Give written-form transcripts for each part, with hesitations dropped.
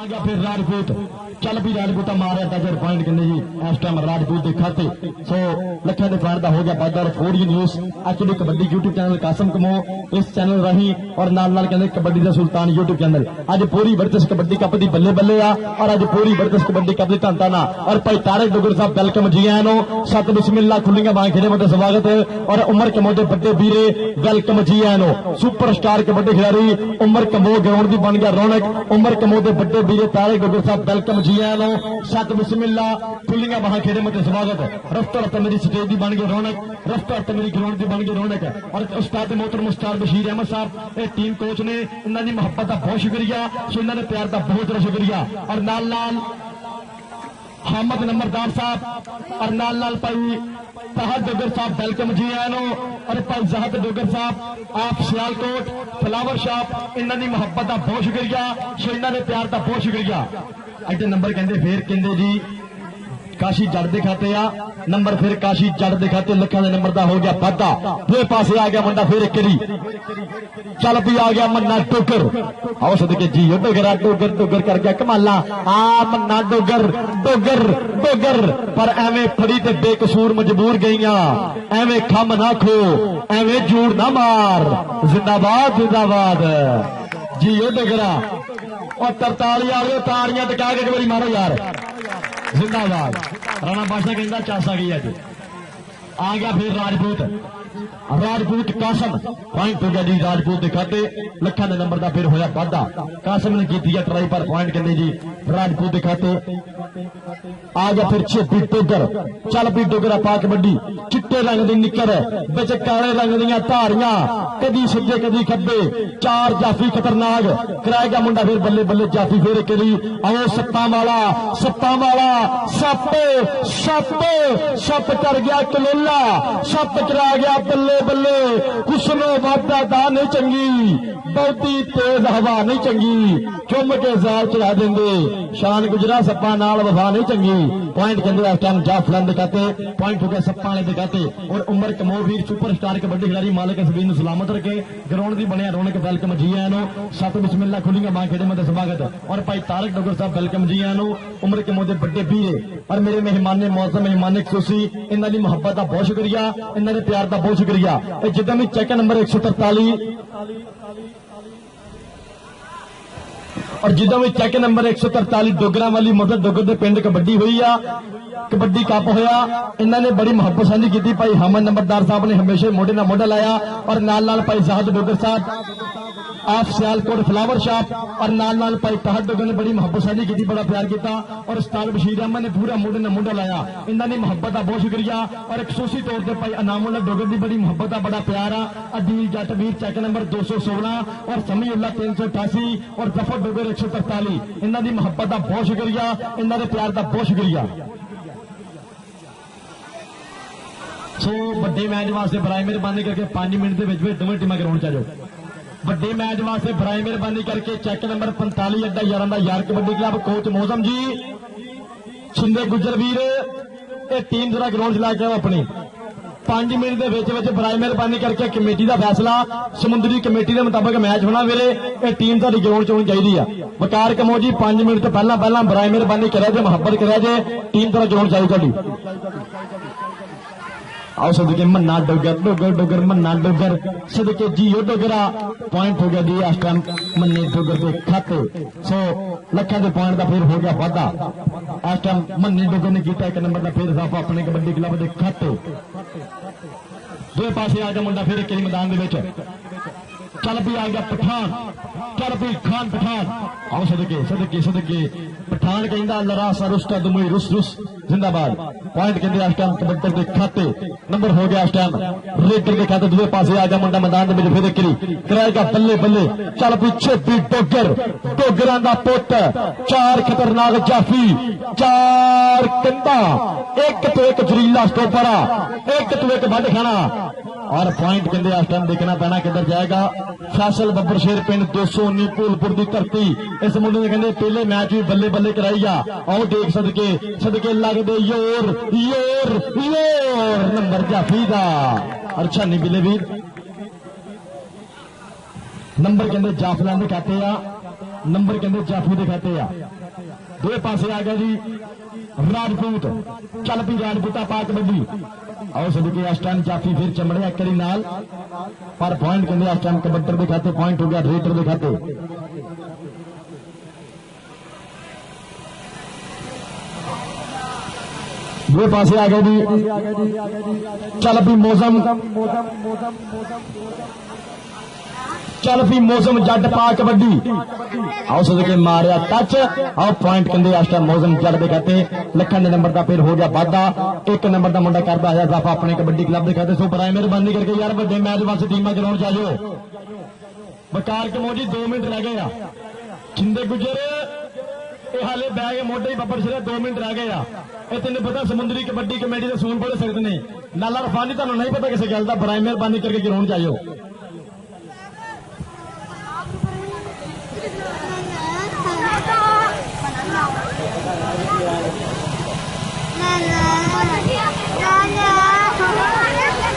गया फिर राजपूत चल भी राजपूता मार डजर पॉइंट कहते जी इस टाइम राजपूत के खाते सो लखा के पॉइंट का हो गया वाधा और 4 news actually kabaddi YouTube channel कासम कमो इस चैनल राही और नाल कहते कबड्डी का सुल्तान यूट्यूब चैनल अज पूरी वर्चस कबड्डी कप की बल्ले बल्ले आ और अज पूरी वर्चस कबड्डी कप की धन धन और भाई तारक डुगर साहब वेलकम जी आया नो सत बिस्मिल्ला खुलियां बां खेड़े मत स्वागत और उमर कमो के बड़े वीरे वेलकम जी आया नो सुपर स्टार कबड्डी खिलाड़ी उमर कमो ग्राउंड की बन गया रौनक उमर कमो के बड़े वीरे तारक डुगर साहब वेलकम जी आया नो सत बिस्मिल्ला खुलियां बां खेड़े मत स्वागत रफ्तो रफ्त मेरी स्टेज की बन गई रौनक रफ्तो रफ्त मेरी ग्राउंड की बन गई रौनक और उस्ताद मोहतरम उस्ताद बशीर अहमद साहब ये टीम कोच ने इन्होंने मुहब्बत का बहुत शुक्रिया सो इन्होंने प्यार का बहुत बहुत शुक्रिया और नाल नाल हामद नंबरदार साहब और नाल नाल भाई तहत डोगर साहब वेलकम जी आए नो और भाई जहत डोगर साहब आप सियालकोट फ्लावर शॉप इन्होंने मुहब्बत का बहुत शुक्रिया सो इन्होंने प्यार का बहुत शुक्रिया अगे नंबर कहते फिर कहते जी काशी जड़ के खाते आ नंबर फिर काशी जड़ के खाते लखा के नंबर का हो गया वाधा दूसरे पासे आ गया मुंडा फिर करी चल भी आ गया मन्ना डोगर आओ सदके जी डोगरा डोगर डोगर कर गया कमाला आ मन्ना डोगर डोगर डोगर पर एवें फड़ी ते बेकसूर मजबूर गईया एवें खम ना खो एवें जूड़ ना मार जिंदाबाद जिंदाबाद जी डोगरा और 43 आ गए तारियां तो कह के एक बारी मारो यार जिंदाबाद राणा बादशाह कहता चासा गई अज आ गया फिर राजपूत राजपूत कासम पॉइंट हो गया जी राजपूत के खाते लखा के नंबर का फिर होया वाधा कासम ने की ट्राई पर पॉइंट कहते जी राजपूत के खाते आ गया फिर 26 डोगर चल भी डोगरा पा कबड्डी चिट्टे रंग की निकर बिच काले रंग दियां धारियां कदी सज्जे कदी खब्बे 4 जाफी खतरनाक कराया गया मुंडा फिर बल्ले बल्ले जाफी फिर करी आओ सप्पा वाला सप सप सप कर गया कलोला सप करा गया बल्ले बल्ले कुसनो वादा दा नहीं चंगी बहुती तेज हवा नहीं चंगी चुम के जाल चढ़ा देंगे शान गुजरा सप्पा नाल वफा नहीं चंगी पॉइंट कहते इस टाइम जाफलन दिखाते पॉइंट हो गया सप्पा वाले दिखाते और उमर कमोवीर सुपर स्टार कबड्डी खिलाड़ी मालिक जमीन सलामत रखे ग्राउंड की बनया रौनक वेलकम जी आया नो सत बिस्मिल्ला खुलियां बां खेड़े मत स्वागत और भाई तारक डोगर साहब वेलकम जी आया नो उमर कमो के बड़े वीरे और मेरे मेहमान ने मौसम मेहमान खुशी इन्होंने मुहब्बत का बहुत शुक्रिया इन्होंने प्यार का बहुत शुक्रिया जिदा भी चेक नंबर 143 और जिदा भी चेक नंबर 143 डोगरा वाली मदद डोगर के पिंड कबड्डी हुई आ कबड्डी कप होया इन्होंने बड़ी मुहब्बत साझी की भाई हमद नंबरदार साहब ने हमेशा मोढे नाल मोढा लाया और नाल नाल भाई जहद डोगर साहब आप सियालकोट फ्लावर शॉप और नाल नाल भाई तहत डोगर ने बड़ी मुहब्बत साझी की बड़ा प्यार किया और उस्ताद बशीर अहमद ने पूरा मोढे नाल मोढा लाया इन्होंने मुहब्बत का बहुत शुक्रिया और खसूसी तौर पर भाई अनामुल्ला डोगर की बड़ी मुहब्बत का बड़ा प्यार आ अदील जटवीर चेक नंबर 216 और समीउल्ला 388 और जफर डोगर 143 इन्होंने मुहब्बत का बहुत शुक्रिया इन्होंने प्यार का बहुत शुक्रिया सो बड़े मैच वास्ते बराए मेहरबानी करके 5 मिनट के दोवें टीमां ग्राउंड च जाओ बड़े मैच वास्ते बराए मेहरबानी करके चेक नंबर 45 अड्डा यारां दा यार कबड्डी क्लब कोच मौसम जी छिंदे गुजर वीर ये टीम जरा ग्राउंड च लैके आओ अपनी 5 मिनट के बराए मेहरबानी करके कमेटी का फैसला समुद्री कमेटी के मुताबिक मैच होना वीरे ये टीम साडी ग्राउंड च होनी चाहिए वकार कमो जी 5 मिनट तो पहला बराए मेहरबानी करा जे मुहब्बत करा जे टीम तरह ग्राउंड चाहिए आओ सदके मन्ना डोगर डोगर डोगर मन्ना डोगर सदके जियो डोगरा पॉइंट हो गया जी इस टाइम मन्ने डोगर के खाते सो लखा के पॉइंट का फिर हो गया वाधा इस टाइम मन्ने डोगर ने किया 1 नंबर का फिर इजाफा अपने कबड्डी क्लब के खाते दो पासे आ गया मुंडा फिर एक मैदान चल भी आ गया पठान चल भी खान पठान आओ सदके सदके सदके पठान कहता लरा सा रुस्ता दुमुई रुस रुस जिंदाबाद पॉइंट कहते इस टाइम कबड्डी के खाते नंबर हो गया इस टाइम रेडर के खाते दूसरे पासे आ गया मुंडा मैदान में फिर करी कराएगा बल्ले बल्ले चल पीछे भी डोगर डोगरां दा पुत 4 खतरनाक जाफी 4 कंधा एक तो एक जरीला स्टोपर एक तो एक बड खाना और पॉइंट कहते इस टाइम देखना पैना किधर जाएगा फैसल बब्बर शेर पिंड 219 फूलपुर की धरती इस मुंडे ने कहते पहले मैच भी बल्ले बल्ले कराई आ आओ देख सदके सदके लगदे योर योर योर नंबर जाफी दा अच्छा नहीं बिले वीर नंबर कहते जाफलां दे खाते आ नंबर कहते जाफी के खाते आ। दो पासे आ गया जी राजपूत, चल पी राजपूता पा कबड्डी। आओ सदके इस टाइम जाफी फिर चमड़िया करी नाल, पर पॉइंट कहते इस टाइम कबड्डर के खाते, पॉइंट हो गया रेटर के खाते। दो पासे आ गए जी चल पी मौसम, चल पी मौसम जट पा कबड्डी। आओ सदके मारिया टच, आओ पॉइंट कहते इस टाइम मौसम जट के खाते। लखन के नंबर का फिर हो गया वाधा, एक नंबर का मुंडा करता है इजाफा अपने कबड्डी क्लब के खाते। सो बराए मेहरबानी करके यार बड़े मैच वास्ते टीमां ग्राउंड जाओ। बकार के मोजी 2 मिनट रह गए आ, छिंदे गुजर हाले बह गए मोटे बब्बर सिरे 2 मिनट रह गए आ। ये तेन पता समुद्री कबड्डी कमेटी के सूल बड़े सख्त ने, नाला रफानी तुहानू नहीं पता किसी गल का, बराए मेहरबानी करके ग्राउंड जाओ।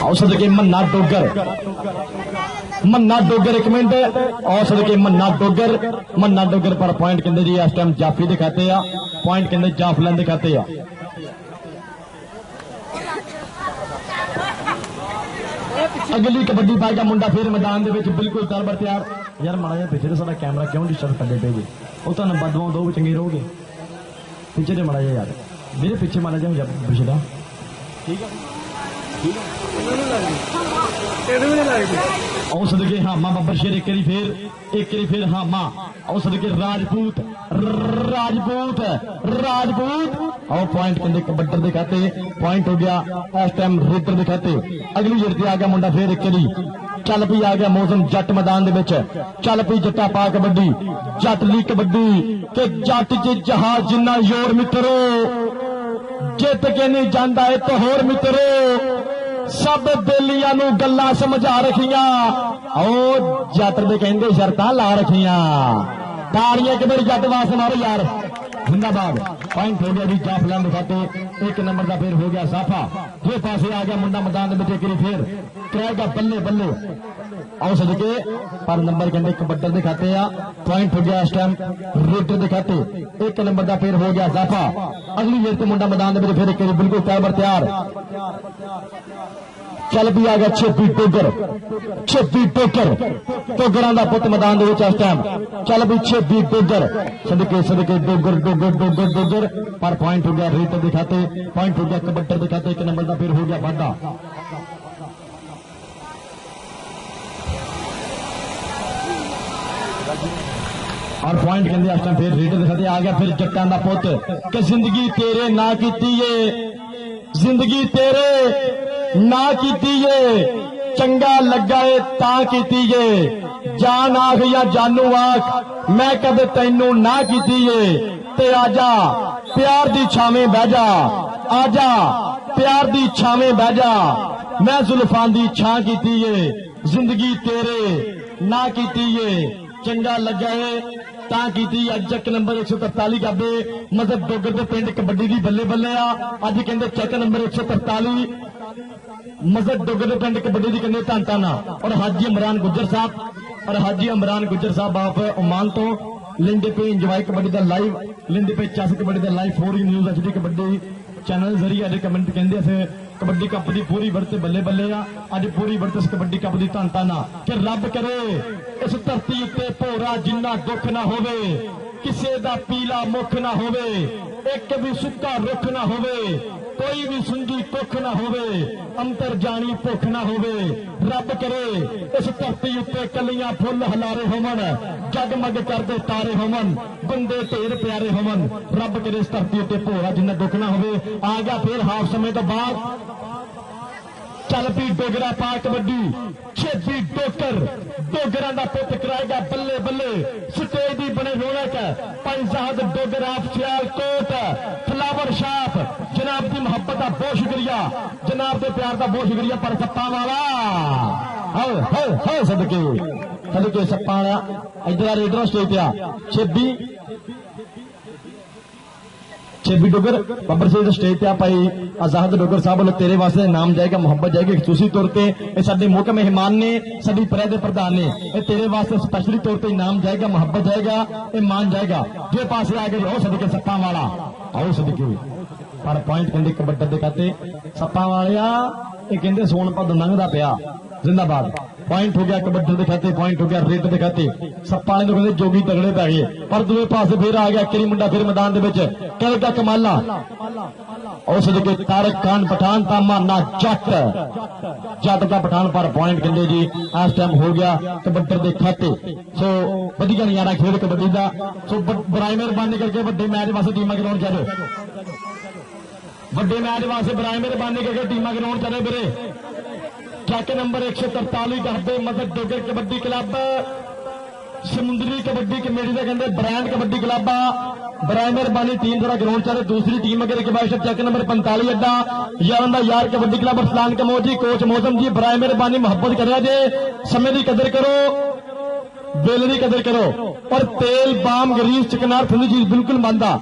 आओ सदके मन्ना डोगर, मन्ना डोगर एक मिनट। आओ सदके मन्ना डोगर, मन्ना डोगर पर पॉइंट कहते जी इस टाइम जाफी दिखाते आ, पॉइंट कहते जाफलैंड दिखाते आ। अगली कबड्डी पाएगा मुंडा फिर मैदान के बिल्कुल तैयार तैयार। यार माड़ा जिहा पिछले साडा कैमरा क्यों डिस्टर्ब करते पे जी, वो तुहानू बदवाओ दो चंगे रहोगे। पीछे से माड़ा जिहा यार मेरे पीछे माड़ा जिहा पिछड़ा, ठीक है आओ सदके हामा बब्बर शेर एक फिर हामा। आओ सदके राजपूत, राजपूत, राजपूत। आओ पॉइंट कहते कबड्डर दिखाते, पॉइंट हो गया इस टाइम रेडर दिखाते। अगली जड़ती आ गया मुंडा फिर एक चल पी आ गया मौसम जट मैदान दे विच, चल पी जट्टा पा कबड्डी, जट ली कबड्डी के जट च जहाज जिन्ना जोर मित्रो, जित के नहीं जाता है तो होर मित्रो, सब बेलियां नू गल्लां समझा रखियां। ओ जट दे कहंदे शर्तां ला रखियां। ताड़ियां एक बार जट वास्ते मारो यार, जिंदाबाद। पॉइंट हो गया जी जाफलैंड खाते, एक नंबर का फिर हो गया साफा। दो पासे आ गया मुंडा मैदान में फिर कराएगा बल्ले बल्ले। आओ सदके पर नंबर कहते कबड्डर दिखाते आ, पॉइंट हो गया इस टाइम रेडर दिखाते, एक नंबर का फिर हो गया साफा। अगली जेर से मुंडा मैदान में फिर एक बिल्कुल तैयार। चल भी आ गया छेपी टोगर, छेपी टोकर, टोगरां दा पुत मैदान इस टाइम। चल भी छेपी टोगर, सदके सदके डोगर डोगर डोगर डोगर पर पॉइंट हो गया रेडर दिखाते, पॉइंट हो गया कबड्डर दिखाते, एक नंबर का फिर हो गया वाधा। और पॉइंट कहते इस टाइम फिर रेडर दिखाते आ गया फिर जट्टां दा पुत कि जिंदगी तेरे ना कीती है, जिंदगी तेरे ना कीती है, चंगा लगा है ता कीती है, जान आख या जानू आख मैं कदे तैनू ना कीती है, ते आजा प्यार दी छावें बह जा, आजा प्यार दी छावें बह जा, मैं जुल्फां दी छां कीती है, जिंदगी तेरे ना कीती है, चंगा लगा है ता कीती। अज चेक नंबर 143 गाबे मतलब डोगर के पिंड कबड्डी की बल्ले बल्ले आ। अज कहते चेक नंबर 143 मजहब डोगर के पिंड कबड्डी की कहते धन धन। और हाजी इमरान गुजर साहब, और हाजी इमरान गुजर साहब आप ओमान तो लेंदे पे इंजॉय कबड्डी का लाइव, लेंदे पे चस कबड्डी का live 4 news HD kabaddi channel जरिए अज कमेंट कहते अस कबड्डी कप की पूरी बढ़त बल्ले बल्ले आ। अज पूरी बढ़त इस कबड्डी कप की धन धन आ कि रब करे इस धरती उत्ते भोरा जिन्ना दुख ना होवे, किसे दा पीला मुख ना होवे, एक भी सुक्का रुख ना होवे, कोई भी सुंगी कुख ना होवे, अंतर जानी भुख ना होवे। रब करे इस धरती उत्ते कलियां फुल हलारे होवन, जगमग करदे तारे होवन, बंदे ढेर प्यारे होवन। रब करे इस धरती उत्ते भोरा जिन्ना दुख ना होवे। आ गया फिर हाफ समय तो बाद चल पी डोगरा पा कबड्डी, छेबी डोकर डोगरा का पुत कराएगा बल्ले बल्ले। स्टेज की बने रौनक Punjab Dogar of Sialkot flower shop. जनाब की मुहब्बत का बहुत शुक्रिया, जनाब के प्यार का बहुत शुक्रिया। पर सप्पा वाला हो सदके सदके सप्पा वाला इधर रेडर स्टेज पे छेबी ਸ਼ੇਬੀ ਡੁੱਗਰ ਬੱਬਰ ਸਿੰਘ ਦੇ ਸਟੇਜ ਤੇ ਆ ਭਾਈ ਆਜ਼ਾਦ ਡੁੱਗਰ ਸਾਹਿਬ ਵੱਲੋਂ ਤੇਰੇ ਵਾਸਤੇ ਨਾਮ ਜਾਏਗਾ ਮੁਹੱਬਤ ਜਾਏਗੀ ਖਸੂਸੀ ਤੌਰ ਤੇ ਇਹ ਸਾਡੇ ਮੁੱਖ ਮਹਿਮਾਨ ਨੇ ਸਾਡੀ ਪਰੇ ਦੇ ਪ੍ਰਧਾਨ ਨੇ ਇਹ ਤੇਰੇ ਵਾਸਤੇ ਸਪੈਸ਼ਲੀ ਤੌਰ ਤੇ ਨਾਮ ਜਾਏਗਾ ਮੁਹੱਬਤ ਜਾਏਗਾ ਇਹ ਮਾਨ ਜਾਏਗਾ ਜੇ ਪਾਸੇ ਆ ਗਏ ਉਹ ਸਦਕੇ ਸੱਪਾਂ ਵਾਲਾ ਆਓ ਸਦਕੇ पर पॉइंट कहते कबड्डी के खाते सप्पा वालिया ये कहते सोनपत लंघदा पिया जिंदाबाद पॉइंट हो गया कबड्डी के खाते पॉइंट हो गया रेड के खाते सप्पा वाले तो कहते जोगी तगड़े पै गए पर दूसरे पासे फिर आ गया केरी मुंडा फिर मैदान दे विच करेगा कमाला और सदके तारक खान पठान तामा ना जट का पठान पर पॉइंट कहते जी इस टाइम हो गया कबड्डी के खाते सो वधिया नजारा खेल कबड्डी का सो बराए मेहरबानी करके वड्डे मैच वास्ते टीमां कराउण चाहिए ਵੱਡੇ ਮੈਚ ਵਾਸਤੇ ਬਰਾਏ ਮਿਹਰਬਾਨੀ ਕਰਕੇ ਟੀਮਾਂ ਗਰਾਊਂਡ ਚਲੇ ਵੀਰੇ ਚੱਕ ਨੰਬਰ 143 ਕਰਦੇ ਮਦਦ ਡੋਗਰ ਕਬੱਡੀ ਕਲੱਬ ਸਮੁੰਦਰੀ ਕਬੱਡੀ ਕਮੇਟੀ ਦਾ ਕਹਿੰਦੇ ਬ੍ਰਾਂਡ ਕਬੱਡੀ ਕਲੱਬ ਆ ਬਰਾਏ ਮਿਹਰਬਾਨੀ ਟੀਮ ਜਰਾ ਗਰਾਊਂਡ ਚਲੇ ਦੂਸਰੀ ਟੀਮ ਅਗਰ ਰਿਕਵੈਸਟ ਚੱਕ ਨੰਬਰ 45 ਅੱਡਾ ਯਾਰਾਂ ਦਾ ਯਾਰ ਕਬੱਡੀ ਕਲੱਬ ਅਰਸਲਾਨ ਕਮੋਜ ਜੀ ਕੋਚ ਮੌਸਮ ਜੀ ਬਰਾਏ ਮਿਹਰਬਾਨੀ ਮੁਹੱਬਤ ਕਰਿਆ ਜੇ ਸਮੇਂ ਦੀ ਕਦਰ ਕਰੋ ਬਿੱਲ ਦੀ ਕਦਰ ਕਰੋ और तेल बाम गरीस चकनार थंदी चीज बिल्कुल बंद आ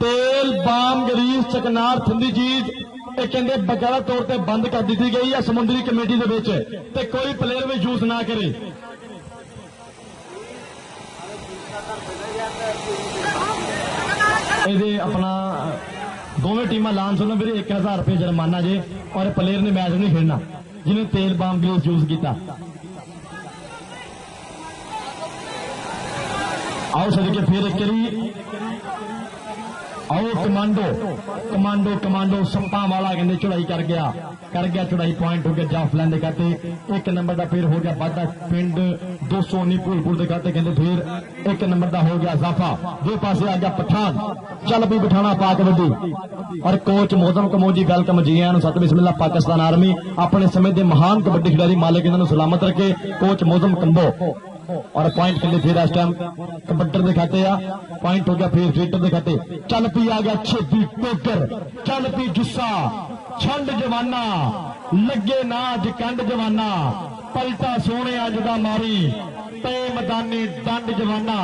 तेल बाम गरीस चकनार थंदी चीज ये कहते बकायदा तौर पर बंद कर दी गई है समुद्री कमेटी के विच ते कोई प्लेयर भी यूज ना करे ये अपना दोवें टीमां लान सुनो फिर 1000 रुपये जुर्माना जे और प्लेयर ने मैच नहीं खेलना जिन्हें तेल बाम गरीस यूज किया आओ सदके फिर एक आओ कमांडो कमांडो कमांडो सप्पा वाला कहते चढ़ाई कर गया चढ़ाई पॉइंट हो गया जाफलैन खाते एक नंबर का फिर हो गया बादा पिंड 219 भूलपुर के खाते कहते फिर एक नंबर का हो गया जाफा दो पासे आ गया पठान चल भी बिठाना पा कबड्डी और कोच मौसम कमोजी वेलकम जी आया सत बिस्मिल्लाह पाकिस्तान आर्मी अपने समय के महान कबड्डी खिलाड़ी मालिक इन्होंने सलामत रखे कोच मौसम कंबो और पॉइंट के लिए फिर इस टाइम कबड्डी दिखाते आ पॉइंट हो गया फिर फीटर दिखाते चल पी आ गया छेदी टोकर चल पी जुस्सा छंड जवाना लगे ना अज कंड जवाना पलटा सोने अज दा मारी पे मैदानी दंड जवाना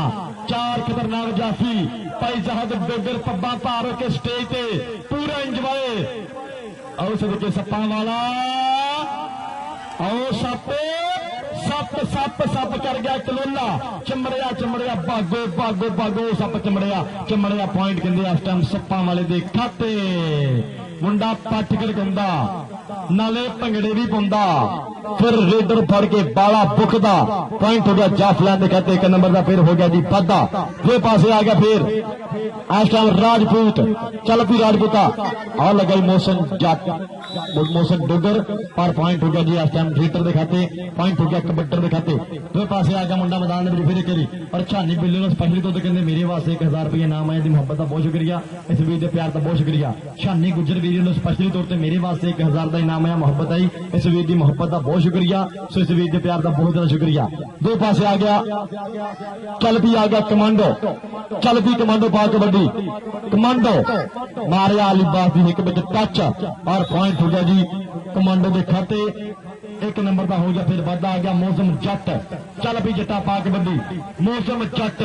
चार खतरनाक जाफी भाई जहाद डोगर पब्बा भार के स्टेज पे पूरा इंजॉय आओ सदके सप्पा वाला आओ सप सप सप सप कर गया कलोला चमड़िया चमड़िया भागो भागो भागो सप चमड़िया पॉइंट कहते इस टाइम सप्पा वाले दे खाते मुंडा पट करदा नाले भंगड़े भी पाउंदा फिर रेडर फड़ के बाला बुखदा पॉइंट हो गया जाफलैन के कहते एक नंबर का फिर हो गया जी वादा फिर पासे आ गया फिर इस टाइम राजपूत चल भी राजपूता आ लगा मोशन जट मोशन डुगर पर पॉइंट हो गया जी इस टाइम रेडर के खाते पॉइंट हो गया कबड्डी के खाते फिर पासे आ गया मुंडा मैदान में फिर करी और छानी बिल्ली ने स्पेशली तो कहते मेरे वास्ते 1000 रुपये नाम आया मुहब्बत का बहुत शुक्रिया इस वीर के प्यार का बहुत शुक्रिया छानी गुजर वीर ने स्पेशली तौर पर मेरे वास्ते 1000 का इनाम आया मुहब्बत आई इस वीर की मुहब्बत का बहुत शुक्रिया सो इस वीर के प्यार का बहुत ज्यादा शुक्रिया दो पासे आ गया चल भी आ गया कमांडो चल भी कमांडो पा कबड्डी कमांडो मारिया अलीबास की एक बजे टच और पॉइंट हो गया जी कमांडो के खाते एक नंबर का हो गया फिर वादा आ गया मौसम जट चल भी जट्टा पा कबड्डी मौसम जट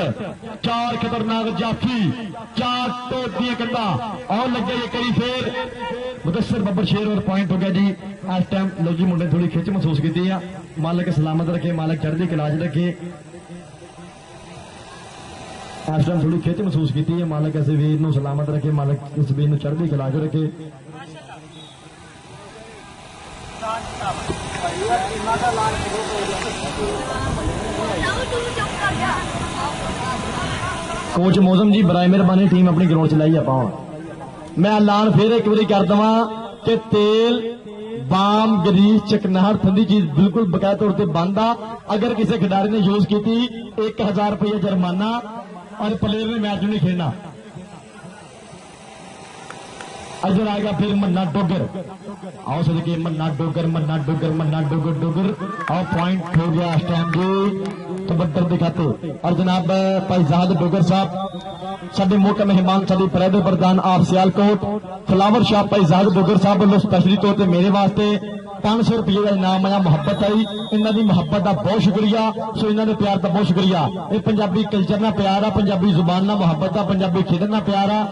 चार खतरनाक जाफी चार टोटियां कंधा और लगे ये कई फिर मुदस्सिर बब्बर शेर और पॉइंट हो गया जी इस टाइम लो जी मुंडे थोड़ी खिच महसूस की है मालिक सलामत रखे मालिक चढ़दी कलाज रखे इस टाइम थोड़ी खिच महसूस की है मालिक इस वीर नूं सलामत रखे मालिक इस वीर नूं चढ़दी कलाज रखे कोच मौसम जी बराए मेहरबानी टीम अपनी ग्राउंड चलाई आप मैं ऐलान फिर एक बार कर दवा कि तेल बाम गरीस चकनाहट ठंडी चीज बिल्कुल बकायदा तौर पर बंद आ अगर किसी खिडारी ने यूज की 1000 रुपया जुर्माना और प्लेयर ने मैच नहीं खेलना इधर आ गया फिर मन्ना डोगर आओ सदके मन्ना डोगर मन्ना डोगर मन्ना डोगर डोगर आओ पॉइंट हो गया इस टाइम जी कबड्डी दिखाते और जनाब भाई जाद डोगर साहब साडे मुख्य मेहमान साडी परेड प्रधान आप सियालकोट फ्लावर शॉप भाई जाद डोगर साहब वालों स्पेशली तौर पर मेरे वास्ते 500 रुपये का इनाम आया मुहब्बत आई इन्हों की मुहब्बत का बहुत शुक्रिया सो इन्होंने प्यार का बहुत शुक्रिया ये पंजाबी कल्चर ना प्यार आ पंजाबी जुबान ना मुहब्बत आ पंजाबी खेडन ना प्यार आ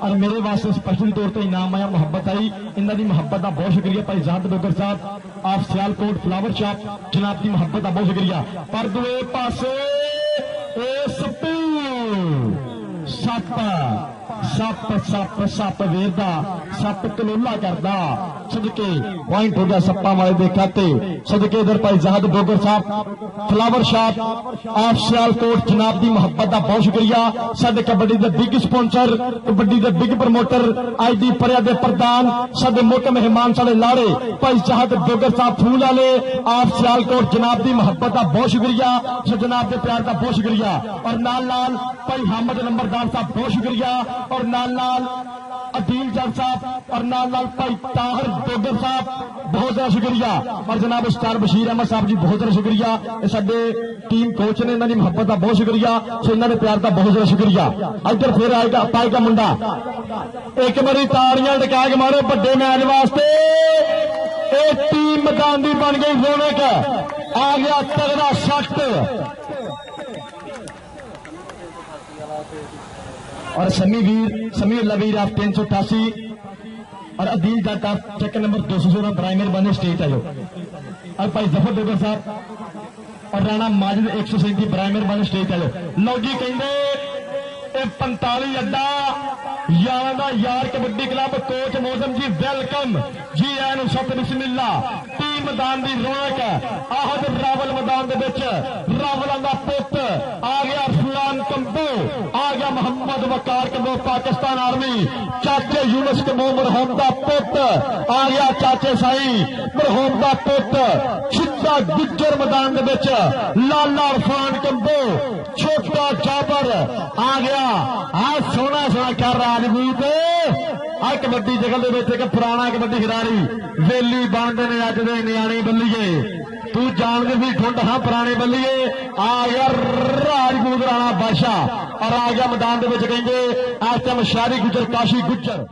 और मेरे वास्ते स्पेशल तौर पर इनाम आया मुहब्बत आई इन्हों की मुहब्बत का बहुत शुक्रिया भाई जाद डोगर साहब आप सियालकोट फ्लावर शॉप जनाब की मुहब्बत का बहुत शुक्रिया। पर दूए पासे सप सप सप सप वेरदा सप कलोला करदा सदके पॉइंट हो गया सप्पा वाले दे खाते सदके इधर भाई जहाद डोगर साहब फ्लावर शॉप ऑफ सियालकोट जनाब दी मुहब्बत का बहुत शुक्रिया। साडे कबड्डी दे बिग स्पॉन्सर कबड्डी दे बिग प्रमोटर आईडी परिया दे प्रधान साडे मुख मेहमान साडे लाड़े भाई जहाद डोगर साहब फूल वाले ऑफ सियालकोट जनाब दी मुहब्बत का बहुत शुक्रिया सो जनाब दे प्यार का बहुत शुक्रिया। और नाल नाल भाई हामिद नंबरदार साहब बहुत शुक्रिया और नाल नाल अदील जट साहब और नाल नाल भाई ताहिर डोगर साहब बहुत ज्यादा शुक्रिया। और जनाब उस्ताद बशीर अहमद साहब जी बहुत ज्यादा शुक्रिया। ये साडे टीम कोच ने इन्होंने मुहब्बत का बहुत शुक्रिया सो इन्होंने प्यार का बहुत ज्यादा शुक्रिया। इधर फिर आएगा पाएगा मुंडा एक बारी ताड़ियां टका के मारो बड़े मैच वास्ते टीम मैदान की बन गई रौनक आ गया तगड़ा सख्त और समी लवीर आप 388 और अदील जट आप चक्कर नंबर 216 प्राइमरी बने स्टेट है और भाई जफर डोगर साहब और राणा माजिद 137 प्राइमरी बने स्टेट है। लो जी कहते 45 अड्डा यार यार कबड्डी क्लब कोच मौसम जी वेलकम जी एन सत बिस्मिल्ला टीम मैदान की रौनक आहद रावल मैदान रावलों का पुत आ गया फुलान कंबो आ गया मोहम्मद वकार कंबो पाकिस्तान आर्मी चाचे यूनुस कंबो मरहूम का पुत आ गया चाचे साई मरहूम का पुत सिद्धा गुज्जर मैदान लाला इरफान कंबो छोटा जाबर आ गया आज सोना सोना कर राजपूत आ कबड्डी जगह एक पुराना कबड्डी खिलाड़ी वेली बनते ने अज दे न्याणी बल्लीए तू जान के भी ठुंड हाँ पुराने बल्लीए आ गया राजपूत राणा बादशाह और आ गया मैदान के कहते इस टाइम शारी गुजर काशी गुजर।